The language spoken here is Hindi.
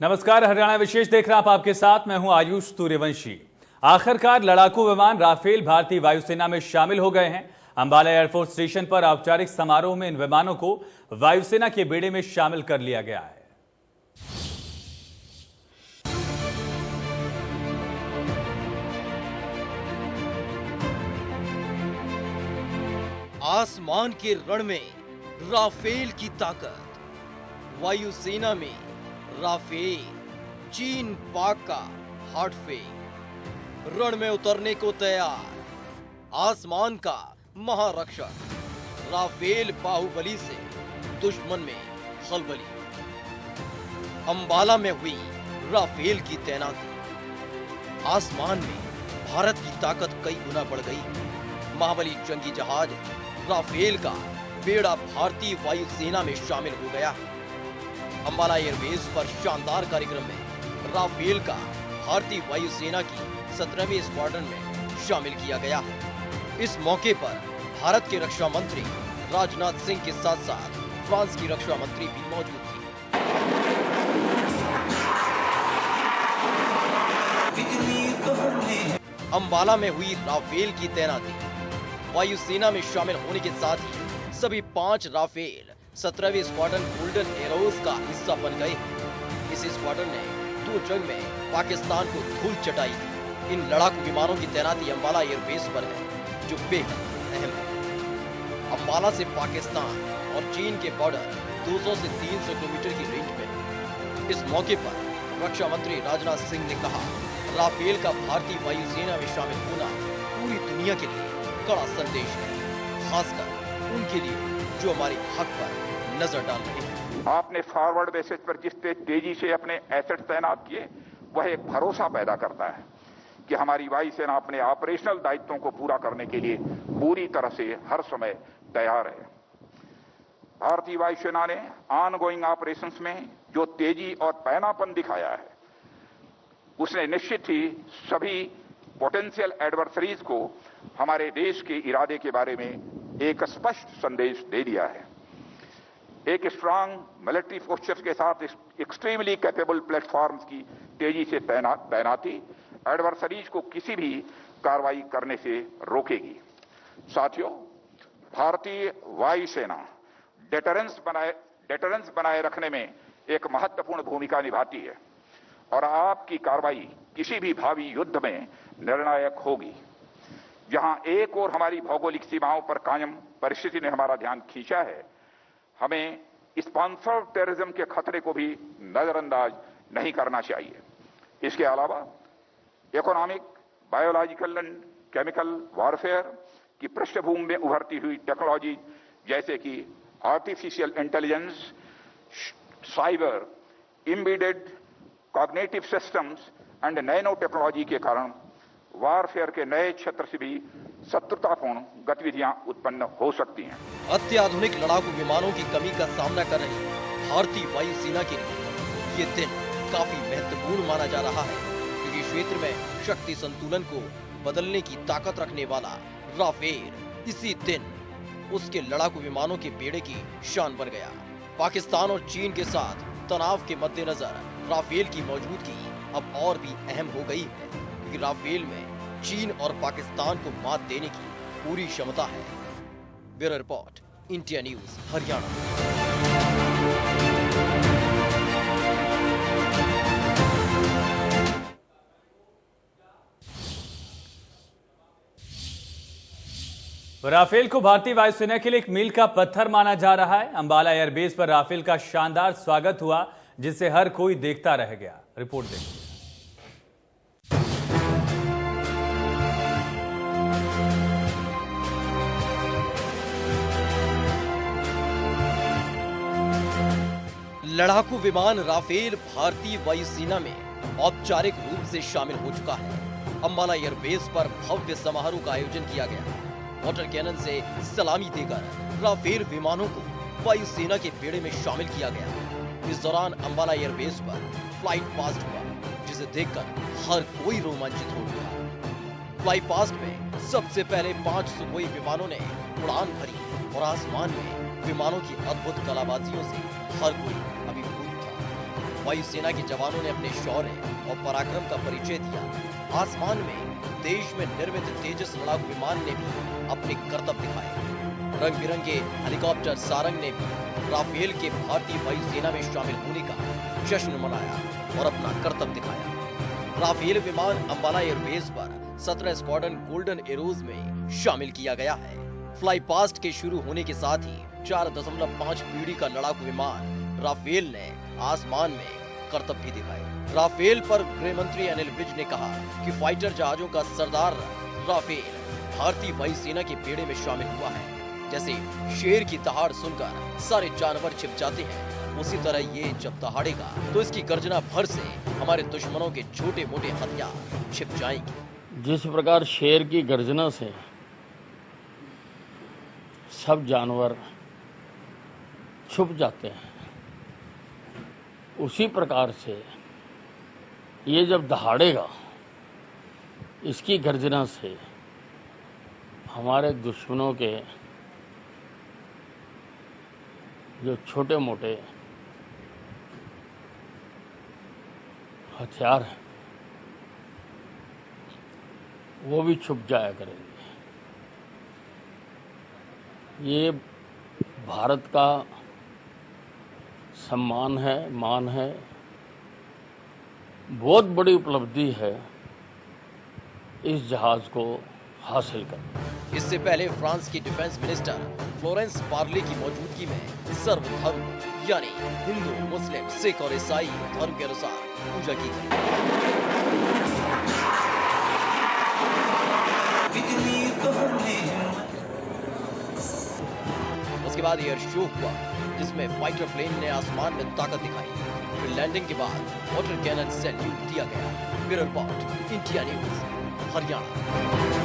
नमस्कार, हरियाणा विशेष देख रहे हैं आप, आपके साथ मैं हूं आयुष सूर्यवंशी। आखिरकार लड़ाकू विमान राफेल भारतीय वायुसेना में शामिल हो गए हैं। अंबाला एयरफोर्स स्टेशन पर औपचारिक समारोह में इन विमानों को वायुसेना के बेड़े में शामिल कर लिया गया है। आसमान के रण में राफेल की ताकत, वायुसेना में राफेल, चीन पाक का हार्टफेल, रण में उतरने को तैयार, आसमान का महारक्षक, राफेल बाहुबली से दुश्मन में खलबली। अंबाला में हुई राफेल की तैनाती, आसमान में भारत की ताकत कई गुना बढ़ गई। महाबली जंगी जहाज राफेल का बेड़ा भारतीय वायुसेना में शामिल हो गया। अंबाला एयरबेस पर शानदार कार्यक्रम में राफेल का भारतीय वायुसेना की 17वीं स्क्वाड्रन में शामिल किया गया। इस मौके पर भारत के रक्षा मंत्री राजनाथ सिंह के साथ साथ फ्रांस की रक्षा मंत्री भी मौजूद थी। अंबाला में हुई राफेल की तैनाती, वायुसेना में शामिल होने के साथ ही सभी 5 राफेल 17वीं स्क्वाड्रन गोल्डन एरोज का हिस्सा बन गए। इस स्क्वाड्रन ने 2 जंग में पाकिस्तान को धूल चटाई थी। इन लड़ाकू विमानों की तैनाती अंबाला एयरबेस पर है, जो बेहद अहम है। अंबाला से पाकिस्तान और चीन के बॉर्डर 200 से 300 किलोमीटर की रेंज में है। इस मौके पर रक्षा मंत्री राजनाथ सिंह ने कहा, राफेल का भारतीय वायुसेना में शामिल होना पूरी दुनिया के लिए कड़ा संदेश है, खासकर उनके लिए जो हमारे हक पर नजर डाल रहे हैं। आपने फॉरवर्ड बेसिस पर जिस तेजी से अपने एसेट तैनात किए, वह एक भरोसा पैदा करता है कि हमारी वायुसेना अपने ऑपरेशनल दायित्वों को पूरा करने के लिए पूरी तरह से हर समय तैयार है। भारतीय वायुसेना ने ऑनगोइंग ऑपरेशंस में जो तेजी और पैनापन दिखाया है, उसने निश्चित ही सभी पोटेंशियल एडवर्सरीज को हमारे देश के इरादे के बारे में एक स्पष्ट संदेश दे दिया है। एक स्ट्रांग मिलिट्री फोर्सेस के साथ एक्सट्रीमली कैपेबल प्लेटफॉर्म्स की तेजी से तैनाती एडवर्सरीज को किसी भी कार्रवाई करने से रोकेगी। साथियों, भारतीय वायुसेना डेटरेंस बनाए रखने में एक महत्वपूर्ण भूमिका निभाती है और आपकी कार्रवाई किसी भी भावी युद्ध में निर्णायक होगी। जहां एक और हमारी भौगोलिक सीमाओं पर कायम परिस्थिति ने हमारा ध्यान खींचा है, हमें स्पॉन्सर्ड टेररिज्म के खतरे को भी नजरअंदाज नहीं करना चाहिए। इसके अलावा economic, biological and chemical warfare की पृष्ठभूमि में उभरती हुई टेक्नोलॉजी जैसे कि artificial intelligence, cyber, embedded cognitive systems and nano technology के कारण वारफेयर के नए क्षेत्र से भी शत्रुतापूर्ण गतिविधियां उत्पन्न हो सकती हैं। अत्याधुनिक लड़ाकू विमानों की कमी का सामना कर रही भारतीय वायुसेना के लिए ये दिन काफी महत्वपूर्ण माना जा रहा है, क्योंकि क्षेत्र में शक्ति संतुलन को बदलने की ताकत रखने वाला राफेल इसी दिन उसके लड़ाकू विमानों के बेड़े की शान बन गया। पाकिस्तान और चीन के साथ तनाव के मद्देनजर राफेल की मौजूदगी अब और भी अहम हो गई है, क्योंकि राफेल में चीन और पाकिस्तान को मात देने की पूरी क्षमता है। Bureau report, India news, Haryana. Rafale को भारतीय वायुसेना के लिए एक मील का पत्थर माना जा रहा है। अंबाला एयरबेस पर राफेल का शानदार स्वागत हुआ, जिसे हर कोई देखता रह गया। रिपोर्ट देखिए। लड़ाकू विमान राफेल भारतीय वायुसेना में औपचारिक रूप से शामिल हो चुका है। अंबाला एयरबेस पर भव्य समारोह का आयोजन किया गया। वाटर कैनन से सलामी देकर राफेल विमानों को वायुसेना के बेड़े में शामिल किया गया। इस दौरान अंबाला एयरबेस पर फ्लाइट पास्ट हुआ, जिसे देखकर हर कोई रोमांचित हो गया। फ्लाई पास्ट में सबसे पहले 5 सुखोई विमानों ने उड़ान भरी और आसमान में विमानों की अद्भुत कलाबाजियों से हर कोई अभिभूत था। वायुसेना के जवानों ने अपने शौर्य और पराक्रम का परिचय दिया। आसमान में देश में निर्मित तेजस लड़ाकू विमान ने भी अपने करतब दिखाए। रंग बिरंगे हेलीकॉप्टर सारंग ने भी राफेल के भारतीय वायुसेना में शामिल होने का जश्न मनाया और अपना करतब दिखाया। राफेल विमान अंबाला एयरबेस पर 17 स्क्वाड्रन गोल्डन एरोज में शामिल किया गया है। फ्लाई पास्ट के शुरू होने के साथ ही 4.5 पीढ़ी का लड़ाकू विमान राफेल ने आसमान में करतब भी दिखाए। राफेल पर गृह मंत्री अनिल विज ने कहा कि फाइटर जहाजों का सरदार राफेल भारतीय वायुसेना के बेड़े में शामिल हुआ है। जैसे शेर की दहाड़ सुनकर सारे जानवर छिप जाते हैं, उसी तरह ये जब दहाड़ेगा तो इसकी गर्जना भर से हमारे दुश्मनों के छोटे मोटे हथियार छिप जाएंगे। जिस प्रकार शेर की गर्जना से सब जानवर छुप जाते हैं, उसी प्रकार से ये जब दहाड़ेगा, इसकी गर्जना से हमारे दुश्मनों के जो छोटे मोटे हथियार हैं वो भी छुप जाया करेंगे। ये भारत का सम्मान है, मान है, बहुत बड़ी उपलब्धि है इस जहाज को हासिल करना। इससे पहले फ्रांस की डिफेंस मिनिस्टर फ्लोरेंस पार्ले की मौजूदगी में सर्वधर्म यानी हिंदू, मुस्लिम, सिख और ईसाई धर्म के अनुसार पूजा की गई। उसके बाद एयर शो हुआ जिसमें फाइटर प्लेन ने आसमान में ताकत दिखाई। फिर लैंडिंग के बाद वाटर कैनन सैल्यूट दिया गया। Bureau report, India news, Haryana.